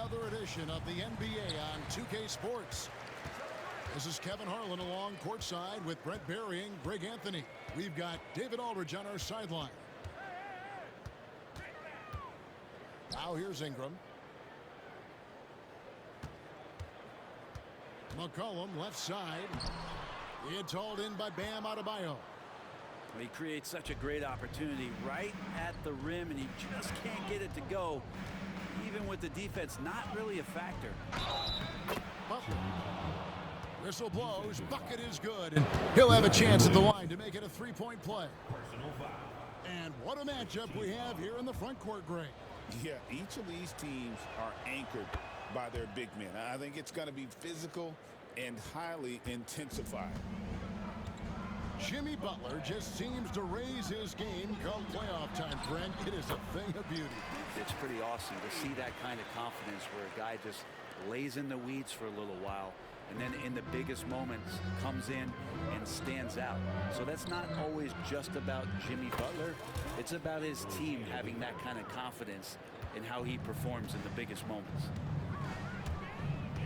another edition of the NBA on 2K Sports. This is Kevin Harlan along courtside with Brent Berry and Greg Anthony. We've got David Aldridge on our sideline. Now here's Ingram. McCollum left side. It's hauled in by Bam Adebayo. He creates such a great opportunity right at the rim, and he just can't get it to go. Even with the defense not really a factor. Butler. Whistle blows. Bucket is good. And he'll have a chance at the line to make it a three-point play. And what a matchup we have here in the front court, Greg. Yeah, each of these teams are anchored by their big men. I think it's going to be physical and highly intensified. Jimmy Butler just seems to raise his game come playoff time, Brent. It is a thing of beauty. It's pretty awesome to see that kind of confidence where a guy just lays in the weeds for a little while and then in the biggest moments comes in and stands out. So that's not always just about Jimmy Butler. It's about his team having that kind of confidence in how he performs in the biggest moments.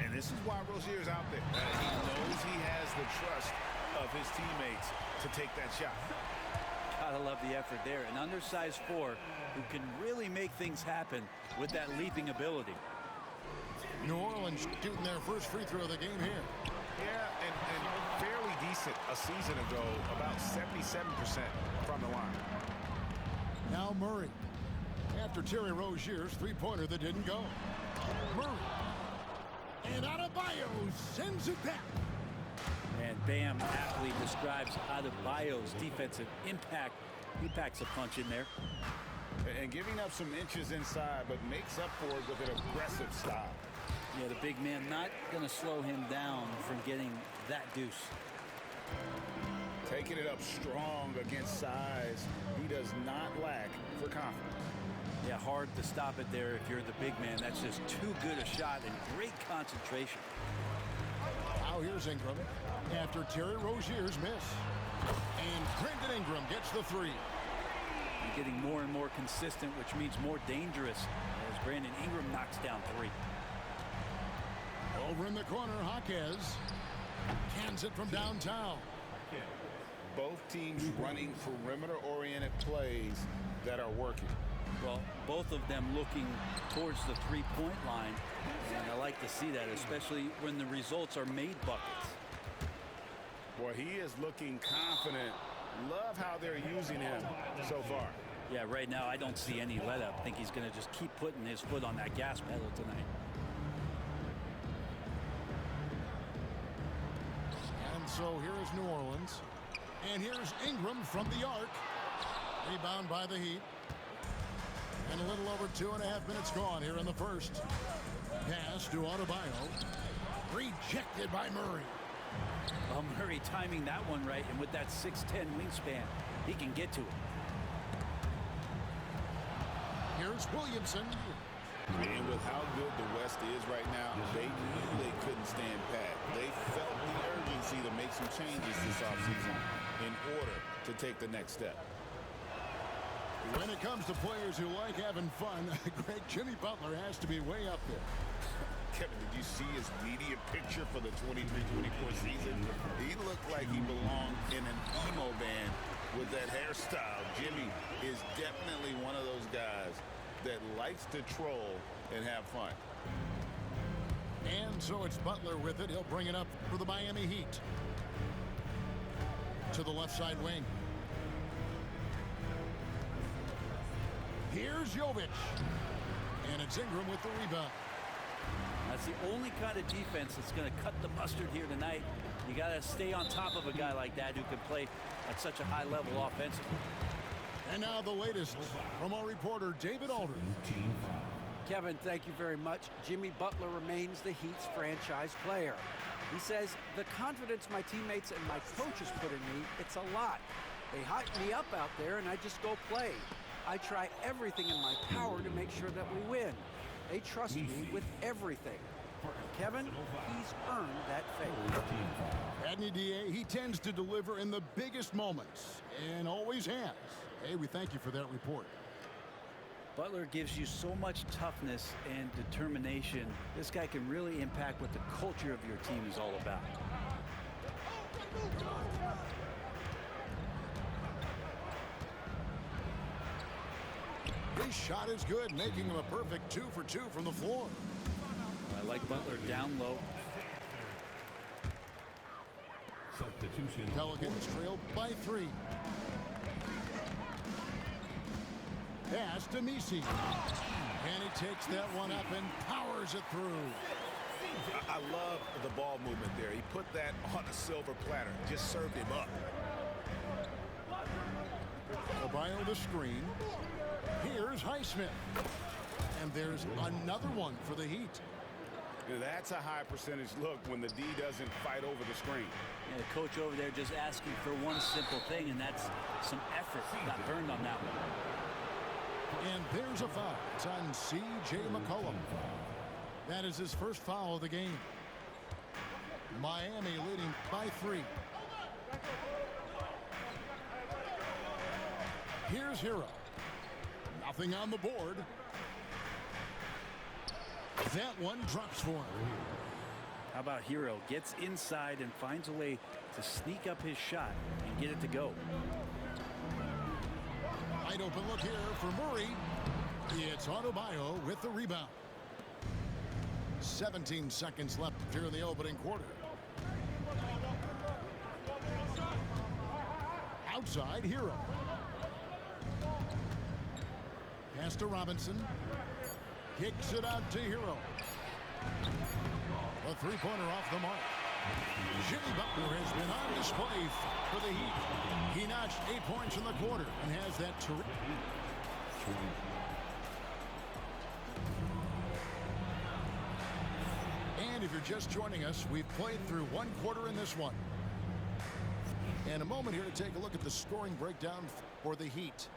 And this is why Rozier's out there. He knows he has the trust of his teammates to take that shot. Gotta love the effort there. An undersized four who can really make things happen with that leaping ability. New Orleans shooting their first free throw of the game here. Yeah, and fairly decent a season ago, about 77% from the line. Now Murray. After Terry Rozier's three-pointer that didn't go. Murray. And Adebayo sends it back. And Bam aptly describes Adebayo's defensive impact. He packs a punch in there. And giving up some inches inside, but makes up for it with an aggressive style. Yeah, the big man not going to slow him down from getting that deuce. Taking it up strong against size. He does not lack for confidence. Yeah, hard to stop it there if you're the big man. That's just too good a shot and great concentration. Now here's Ingram after Terry Rozier's miss. And Brandon Ingram gets the three. You're getting more and more consistent, which means more dangerous as Brandon Ingram knocks down three. Over in the corner, Jaquez cans it from downtown. Both teams running perimeter-oriented plays that are working. Well, both of them looking towards the three-point line, and I like to see that, especially when the results are made buckets. Boy, he is looking confident. Love how they're using him so far. Yeah, right now I don't see any let-up. I think he's going to just keep putting his foot on that gas pedal tonight. And so here is New Orleans. And here's Ingram from the arc. Rebound by the Heat. And a little over 2.5 minutes gone here in the first. Pass to Adebayo. Rejected by Murray. Well, Murray timing that one right, and with that 6'10" wingspan, he can get to it. Here's Williamson. And with how good the West is right now, they knew they couldn't stand pat. They felt the urgency to make some changes this offseason in order to take the next step. When it comes to players who like having fun, Greg, Jimmy Butler has to be way up there. Kevin, did you see his media picture for the 23-24 season? He looked like he belonged in an emo band with that hairstyle. Jimmy is definitely one of those guys that likes to troll and have fun. And so it's Butler with it. He'll bring it up for the Miami Heat. To the left side wing. Here's Jovic. And it's Ingram with the rebound. That's the only kind of defense that's going to cut the mustard here tonight. You got to stay on top of a guy like that who can play at such a high level offensively. And now the latest from our reporter, David Aldridge. Kevin, thank you very much. Jimmy Butler remains the Heat's franchise player. He says, the confidence my teammates and my coaches put in me, it's a lot. They hype me up out there and I just go play. I try everything in my power to make sure that we win. They trust me with everything. Kevin, he's earned that faith. Adney DA, he tends to deliver in the biggest moments and always has. Hey, we thank you for that report. Butler gives you so much toughness and determination. This guy can really impact what the culture of your team is all about. His shot is good, making him a perfect 2 for 2 from the floor. I like Butler down low. Substitution. Pelicans trail by 3. Pass to Misi. And he takes that one up and powers it through. I love the ball movement there. He put that on a silver platter. Just served him up. Adebayo the screen. Here's Highsmith. And there's another one for the Heat. That's a high percentage look when the D doesn't fight over the screen. Yeah, the coach over there just asking for one simple thing, and that's some effort. Got burned on that one. And there's a foul. It's on C.J. McCollum. That is his first foul of the game. Miami leading by 3. Here's Hero. Nothing on the board. That one drops for him. How about Hero? Gets inside and finds a way to sneak up his shot and get it to go. Wide open look here for Murray. It's Adebayo with the rebound. 17 seconds left here in the opening quarter. Outside, Hero. Pass to Robinson. Kicks it out to Hero. A three-pointer off the mark. Jimmy Butler has been on display for the Heat. He notched 8 points in the quarter and has that terrific. And if you're just joining us, we've played through one quarter in this one. And a moment here to take a look at the scoring breakdown for the Heat.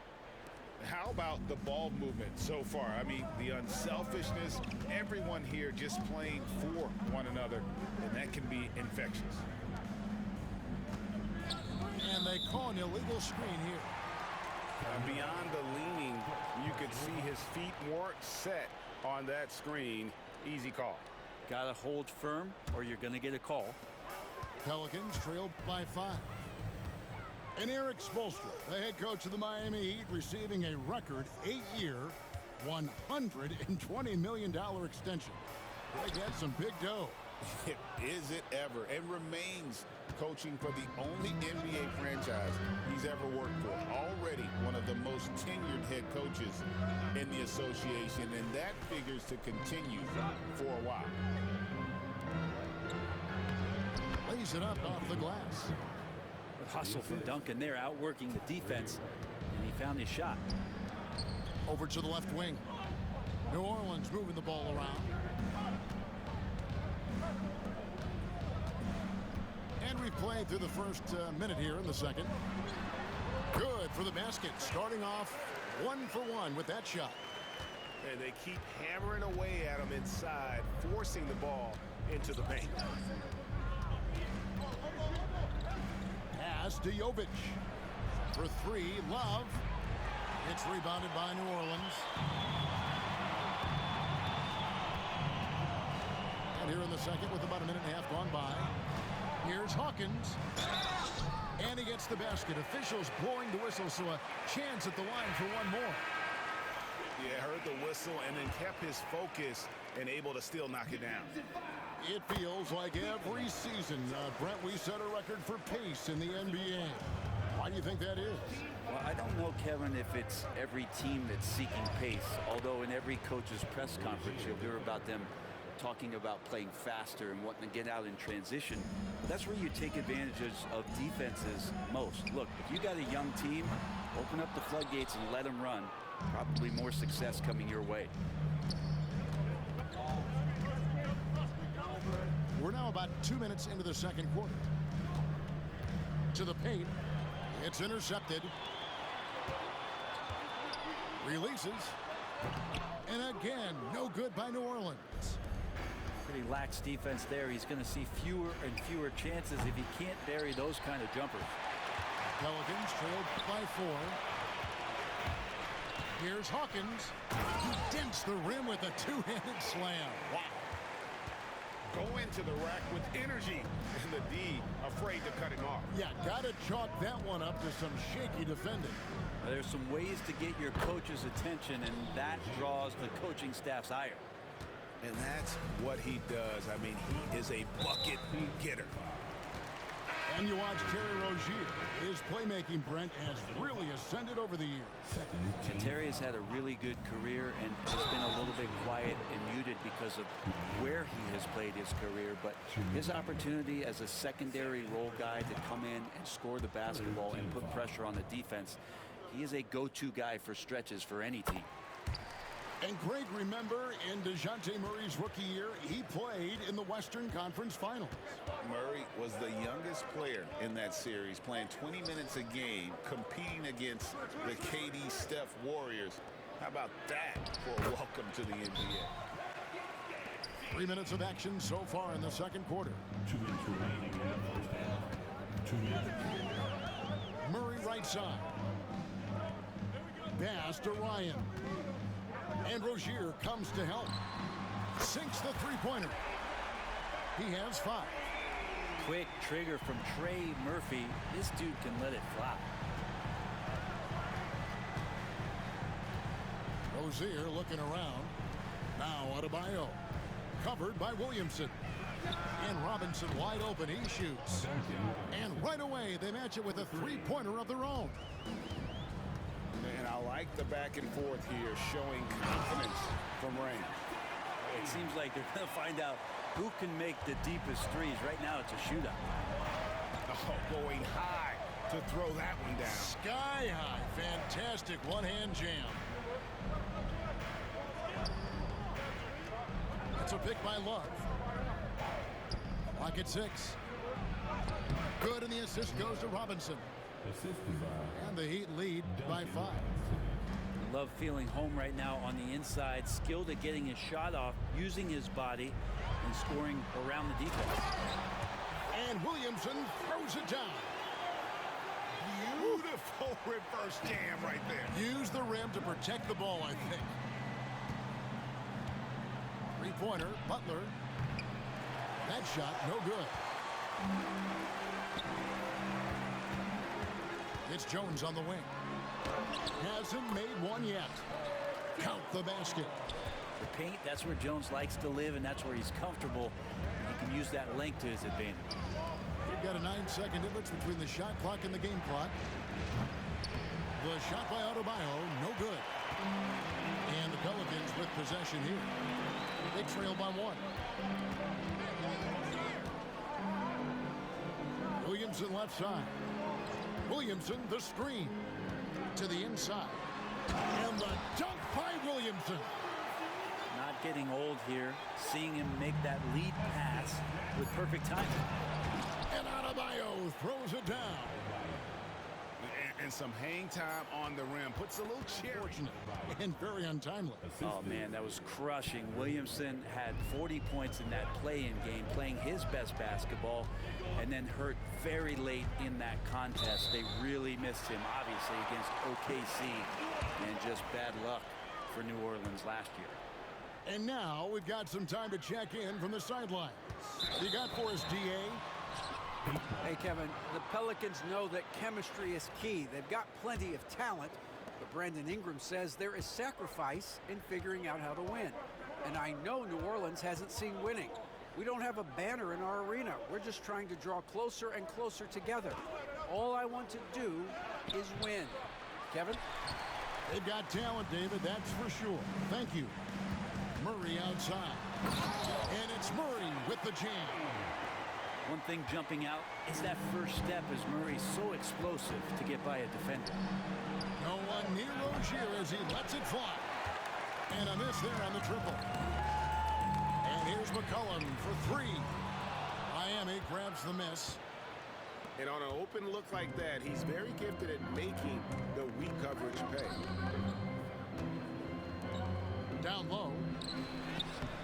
How about the ball movement so far? I mean, the unselfishness, everyone here just playing for one another, and that can be infectious. And they call an illegal screen here. Beyond the leaning, you could see his feet weren't set on that screen. Easy call. Got to hold firm or you're going to get a call. Pelicans trailed by 5. And Eric Spoelstra, the head coach of the Miami Heat, receiving a record 8-year, $120 million extension. They got some big dough. Is it ever? And remains coaching for the only NBA franchise he's ever worked for. Already one of the most tenured head coaches in the association, and that figures to continue for a while. Lays it up off the glass. Hustle from Duncan there, outworking the defense, and he found his shot. Over to the left wing. New Orleans moving the ball around. And we've played through the first minute here in the second. Good for the basket, starting off 1 for 1 with that shot. And they keep hammering away at him inside, forcing the ball into the paint. Pass to Jovic. For 3, Love. It's rebounded by New Orleans. And here in the second with about a minute and a half gone by. Here's Hawkins. And he gets the basket. Officials blowing the whistle, so a chance at the line for one more. Yeah, heard the whistle and then kept his focus and able to still knock it down. It feels like every season, Brent, we set a record for pace in the NBA. Why do you think that is? Well, I don't know, Kevin, if it's every team that's seeking pace, although in every coach's press conference you'll hear about them talking about playing faster and wanting to get out in transition. That's where you take advantages of defenses most. Look, if you got a young team, open up the floodgates and let them run. Probably more success coming your way. We're now about 2 minutes into the second quarter. To the paint. It's intercepted. Releases. And again, no good by New Orleans. Pretty lax defense there. He's going to see fewer and fewer chances if he can't bury those kind of jumpers. Pelicans trailed by 4. Here's Hawkins. He dents the rim with a two-handed slam. Wow. Go into the rack with energy, and the D afraid to cut him off. Yeah, gotta chalk that one up to some shaky defending. There's some ways to get your coach's attention, and that draws the coaching staff's ire. And that's what he does. I mean, he is a bucket getter. And you watch Terry Rozier. His playmaking, Brent, has really ascended over the years. And Terry has had a really good career and has been a little bit quiet and muted because of where he has played his career. But his opportunity as a secondary role guy to come in and score the basketball and put pressure on the defense, he is a go-to guy for stretches for any team. And Greg, remember, in DeJounte Murray's rookie year, he played in the Western Conference Finals. Murray was the youngest player in that series, playing 20 minutes a game, competing against the KD Steph Warriors. How about that for a welcome to the NBA? 3 minutes of action so far in the second quarter. 2 minutes remaining in the first half. 2 minutes. Murray right side. Pass to Ryan. And Rozier comes to help. Sinks the three-pointer. He has 5. Quick trigger from Trey Murphy. This dude can let it fly. Rozier looking around. Now Adebayo. Covered by Williamson. And Robinson wide open. He shoots. And right away they match it with a three-pointer of their own. And I like the back and forth here, showing confidence from range. It seems like they're going to find out who can make the deepest threes. Right now it's a shootout. Oh, going high to throw that one down. Sky high. Fantastic one-hand jam. That's a pick by Love. Lock at 6. Good, and the assist goes to Robinson. And the Heat lead by 5. Love feeling home right now on the inside, skilled at getting his shot off, using his body, and scoring around the defense. And Williamson throws it down. Beautiful reverse jam right there. Use the rim to protect the ball, I think. Three-pointer, Butler. That shot, no good. It's Jones on the wing. Hasn't made one yet. Count the basket. The paint, that's where Jones likes to live, and that's where he's comfortable. He can use that length to his advantage. We've got a 9-second difference between the shot clock and the game clock. The shot by Adebayo, no good. And the Pelicans with possession here. They trail by 1. Williamson left side. Williamson, the screen to the inside. And the dunk by Williamson. Not getting old here. Seeing him make that lead pass with perfect timing. And Adebayo throws it down. And some hang time on the rim. Puts a little cherry. Fortunate and very untimely. Oh, man, that was crushing. Williamson had 40 points in that play-in game, playing his best basketball, and then hurt very late in that contest. They really missed him, obviously, against OKC, and just bad luck for New Orleans last year. And now we've got some time to check in from the sidelines. You got for us, D.A.? Hey, Kevin, the Pelicans know that chemistry is key. They've got plenty of talent, but Brandon Ingram says there is sacrifice in figuring out how to win. And I know New Orleans hasn't seen winning. We don't have a banner in our arena. We're just trying to draw closer and closer together. All I want to do is win. Kevin? They've got talent, David, that's for sure. Thank you. Murray outside. And it's Murray with the jam. One thing jumping out is that first step, as Murray's so explosive to get by a defender. No one near Rozier as he lets it fly. And a miss there on the triple. And here's McCollum for 3. Miami grabs the miss. And on an open look like that, he's very gifted at making the weak coverage pay. Down low.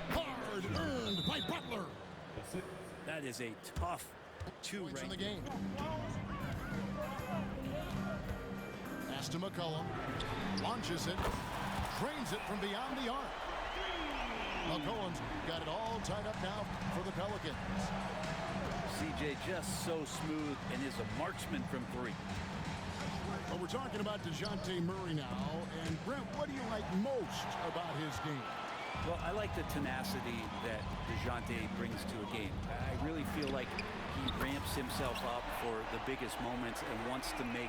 Hard earned by Butler. That is a tough 2 Points right in the game. Pass to McCollum. Launches it. Drains it from beyond the arc. McCollum's got it all tied up now for the Pelicans. CJ just so smooth and is a marksman from three. Well, we're talking about DeJounte Murray now. And Brent, what do you like most about his game? Well, I like the tenacity that DeJounte brings to a game. I really feel like he ramps himself up for the biggest moments and wants to make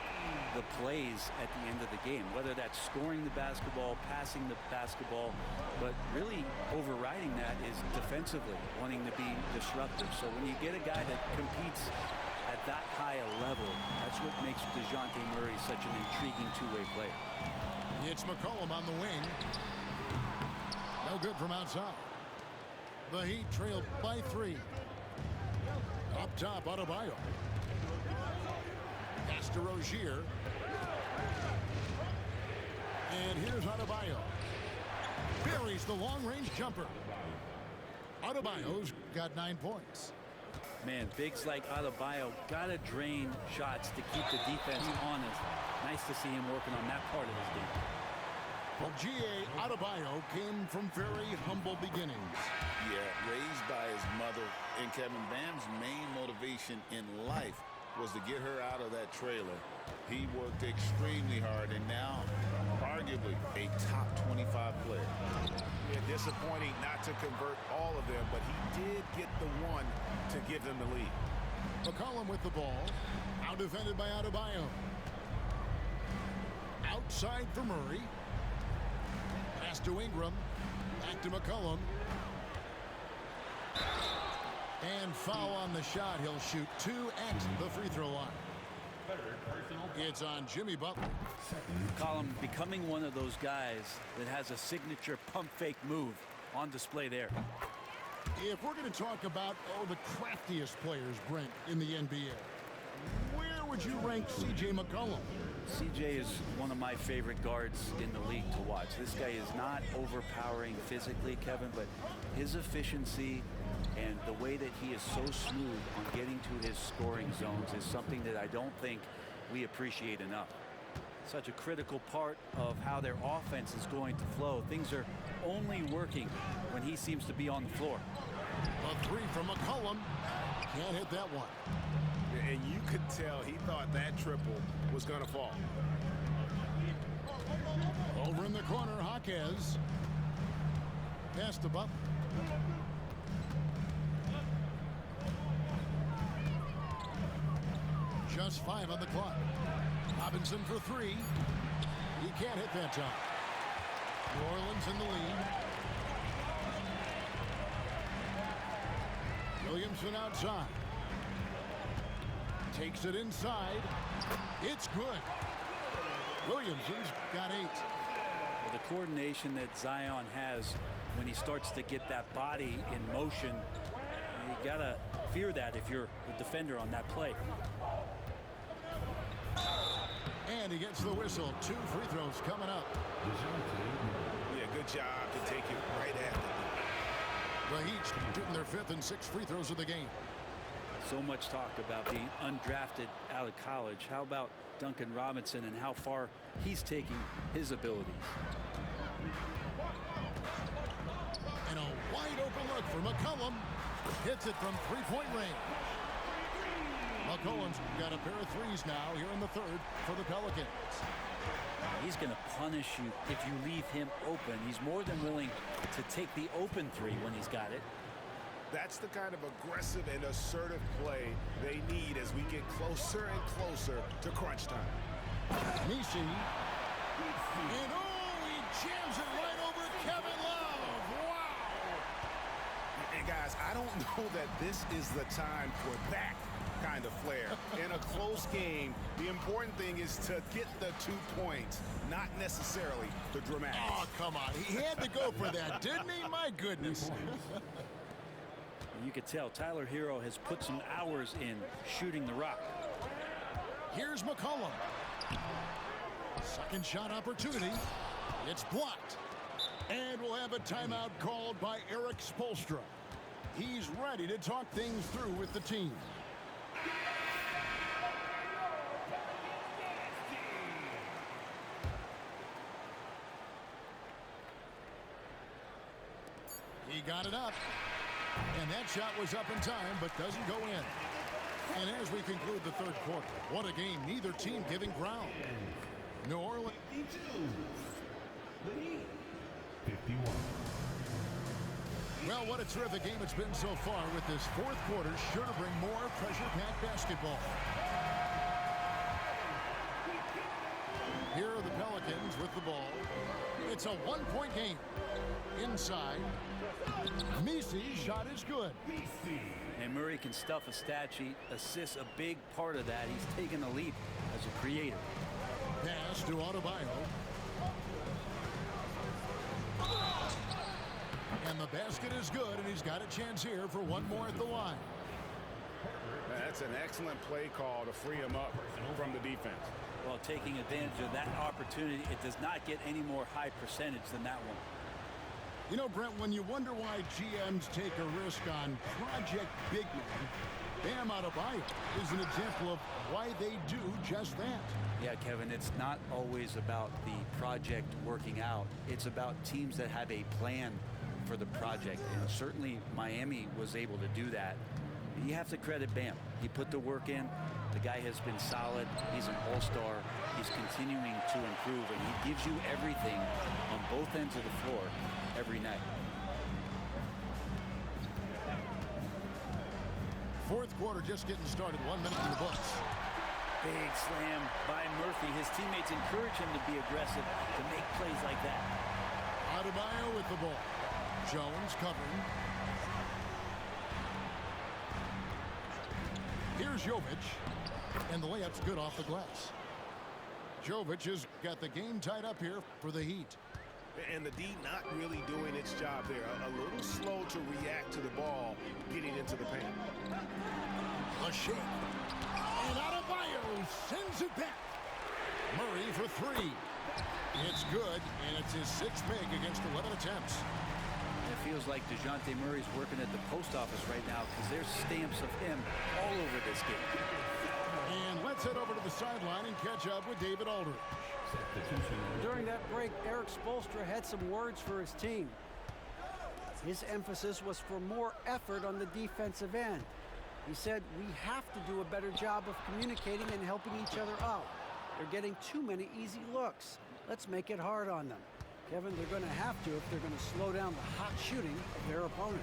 the plays at the end of the game, whether that's scoring the basketball, passing the basketball, but really overriding that is defensively, wanting to be disruptive. So when you get a guy that competes at that high a level, that's what makes DeJounte Murray such an intriguing two-way player. It's McCollum on the wing. No good from outside. The Heat trailed by 3. Up top, Adebayo. Pass to Rozier. And here's Adebayo. Buries the long-range jumper. Adebayo's got 9 points. Man, bigs like Adebayo got to drain shots to keep the defense honest. Nice to see him working on that part of his game. Well, G.A. Adebayo came from very humble beginnings. Yeah, raised by his mother. And Kevin Bam's main motivation in life was to get her out of that trailer. He worked extremely hard and now arguably a top 25 player. Yeah, disappointing not to convert all of them, but he did get the one to give them the lead. McCollum with the ball. Out defended by Adebayo. Outside for Murray. Pass to Ingram. Back to McCollum. And foul on the shot. He'll shoot 2 at the free throw line. It's on Jimmy Butler. McCollum becoming one of those guys that has a signature pump fake move on display there. If we're going to talk about the craftiest players, Brent, in the NBA, where would you rank C.J. McCollum? CJ is one of my favorite guards in the league to watch. This guy is not overpowering physically, Kevin, but his efficiency and the way that he is so smooth on getting to his scoring zones is something that I don't think we appreciate enough. Such a critical part of how their offense is going to flow. Things are only working when he seems to be on the floor. A 3 from McCollum. Can't hit that one. And you could tell he thought that triple was going to fall. Over in the corner, Jaquez. Pass to Butler. Just 5 on the clock. Robinson for 3. He can't hit that time. New Orleans in the lead. Williamson outside. Takes it inside. It's good. Williamson's got 8. Well, the coordination that Zion has when he starts to get that body in motion, you gotta fear that if you're the defender on that play. And he gets the whistle. 2 free throws coming up. Yeah, good job to take it right after. The Heat shooting their 5th and 6th free throws of the game. So much talk about being undrafted out of college. How about Duncan Robinson and how far he's taking his abilities? And a wide open look for McCollum. Hits it from 3-point range. McCollum's got a pair of 3s now here in the 3rd for the Pelicans. He's going to punish you if you leave him open. He's more than willing to take the open 3 when he's got it. That's the kind of aggressive and assertive play they need as we get closer and closer to crunch time. Misi. And he jams it right over Kevin Love. Wow. And guys, I don't know that this is the time for that kind of flair. In a close game, the important thing is to get the 2 points, not necessarily the dramatics. Oh, come on. He had to go for that, didn't he? My goodness. You could tell Tyler Hero has put some hours in shooting the rock. Here's McCollum. Second shot opportunity. It's blocked. And we'll have a timeout called by Eric Spoelstra. He's ready to talk things through with the team. He got it up. And that shot was up in time, but doesn't go in. And as we conclude the third quarter, what a game. Neither team giving ground. New Orleans. 51. Well, what a terrific game it's been so far, with this fourth quarter sure to bring more pressure-packed basketball. Here are the Pelicans with the ball. It's a one-point game. Inside, Misi's shot is good. And Murray can stuff a stat sheet. Assists a big part of that. He's taken the lead as a creator. Pass to Adebayo. And the basket is good, and he's got a chance here for one more at the line. That's an excellent play call to free him up from the defense. Well, taking advantage of that opportunity, it does not get any more high percentage than that one. You know, Brent, when you wonder why GMs take a risk on project big men, Bam Adebayo is an example of why they do just that. Yeah, Kevin, it's not always about the project working out. It's about teams that have a plan for the project, and certainly Miami was able to do that. You have to credit Bam. He put the work in. The guy has been solid. He's an all-star. He's continuing to improve, and he gives you everything on both ends of the floor every night. Fourth quarter just getting started. 1 minute in the books. Big slam by Murphy. His teammates encourage him to be aggressive, to make plays like that. Adebayo with the ball. Jones covering. Here's Jovic. And the layup's good off the glass. Jovic has got the game tied up here for the Heat. And the D not really doing its job there. A little slow to react to the ball getting into the paint. A shake. And Adebayo sends it back. Murray for three. It's good, and it's his sixth make against 11 attempts. It feels like DeJounte Murray's working at the post office right now, because there's stamps of him all over this game. And let's head over to the sideline and catch up with David Aldridge. During that break, Eric Spoelstra had some words for his team. His emphasis was for more effort on the defensive end. He said, we have to do a better job of communicating and helping each other out. They're getting too many easy looks. Let's make it hard on them. Kevin, they're going to have to if they're going to slow down the hot shooting of their opponent.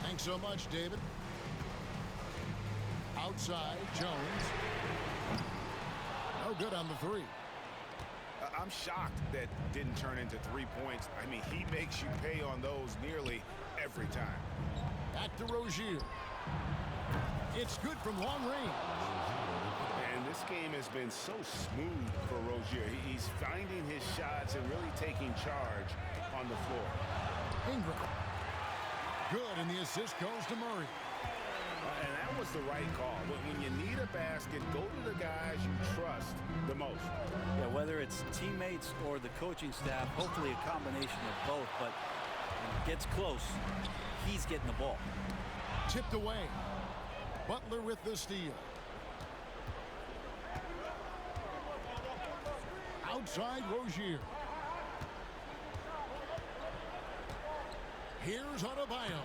Thanks so much, David. Outside, Jones. No good on the three. I'm shocked that didn't turn into 3 points. I mean, he makes you pay on those nearly every time. Back to Rozier. It's good from long range. And this game has been so smooth for Rozier. He's finding his shots and really taking charge on the floor. Ingram. Good, and the assist goes to Murray. And that was the right call. When you need a basket, go to the guys you trust the most. Yeah, whether it's teammates or the coaching staff, hopefully a combination of both, but when it gets close, he's getting the ball. Tipped away. Butler with the steal. Outside, Rozier. Here's Adebayo.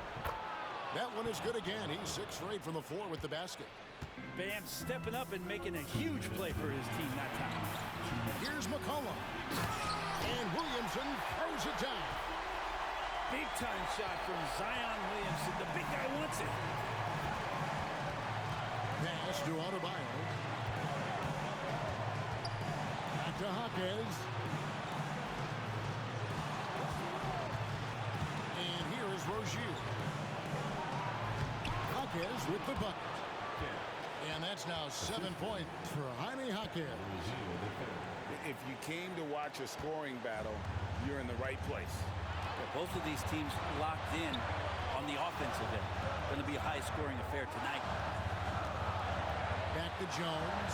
That one is good again. He's 6 for 8 from the floor with the basket. Bam stepping up and making a huge play for his team that time. Here's McCollum. And Williamson throws it down. Big time shot from Zion Williamson. The big guy wants it. Pass to Adebayo. Back to Jaquez. And here is Rozier. Jaquez with the bucket. And that's now 7 points for Jaime Jaquez. If you came to watch a scoring battle, you're in the right place. Yeah, both of these teams locked in on the offensive end. Going to be a high-scoring affair tonight. Back to Jones.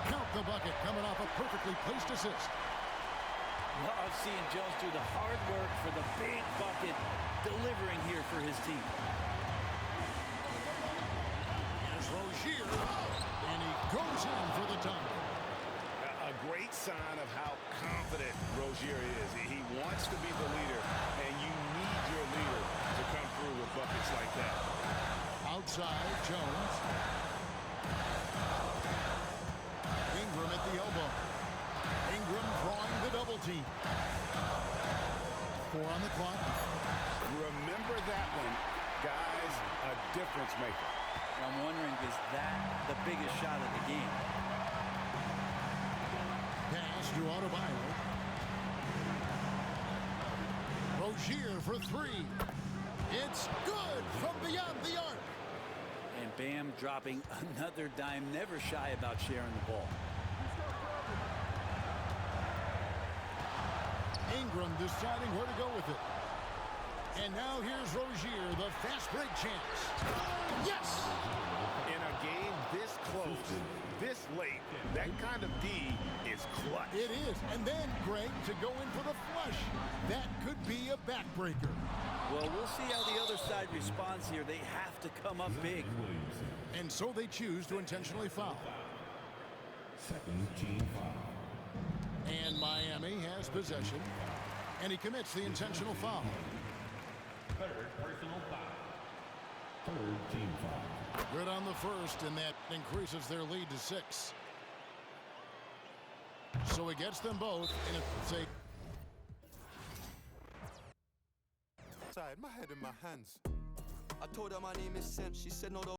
Count the bucket, coming off a perfectly placed assist. Love seeing Jones do the hard work for the big bucket, delivering here for his team. Here's Rozier, and he goes in for the dunk. A great sign of how confident Rozier is. He wants to be the leader, and you need your leader side, Jones. Ingram at the elbow. Ingram drawing the double team. 4 on the clock. Remember that one, guys, a difference maker. I'm wondering, is that the biggest shot of the game? Pass to Adebayo. Rozier for 3. It's good from beyond the arc. And Bam dropping another dime, never shy about sharing the ball. Ingram deciding where to go with it. And now here's Rozier, the fast break chance. Yes! In a game this close, this late, that kind of D is clutch. It is. And then, Greg, to go in for the flush. That could be a backbreaker. Well, we'll see how the other side responds here. They have to come up big. And so they choose to intentionally foul. Second team foul. And Miami has possession. And he commits the intentional foul. Third personal foul. Third team foul. Good on the first, and that increases their lead to 6. So it gets them both, and it's a... My head in my hands. I told her my name is Sam. She said no.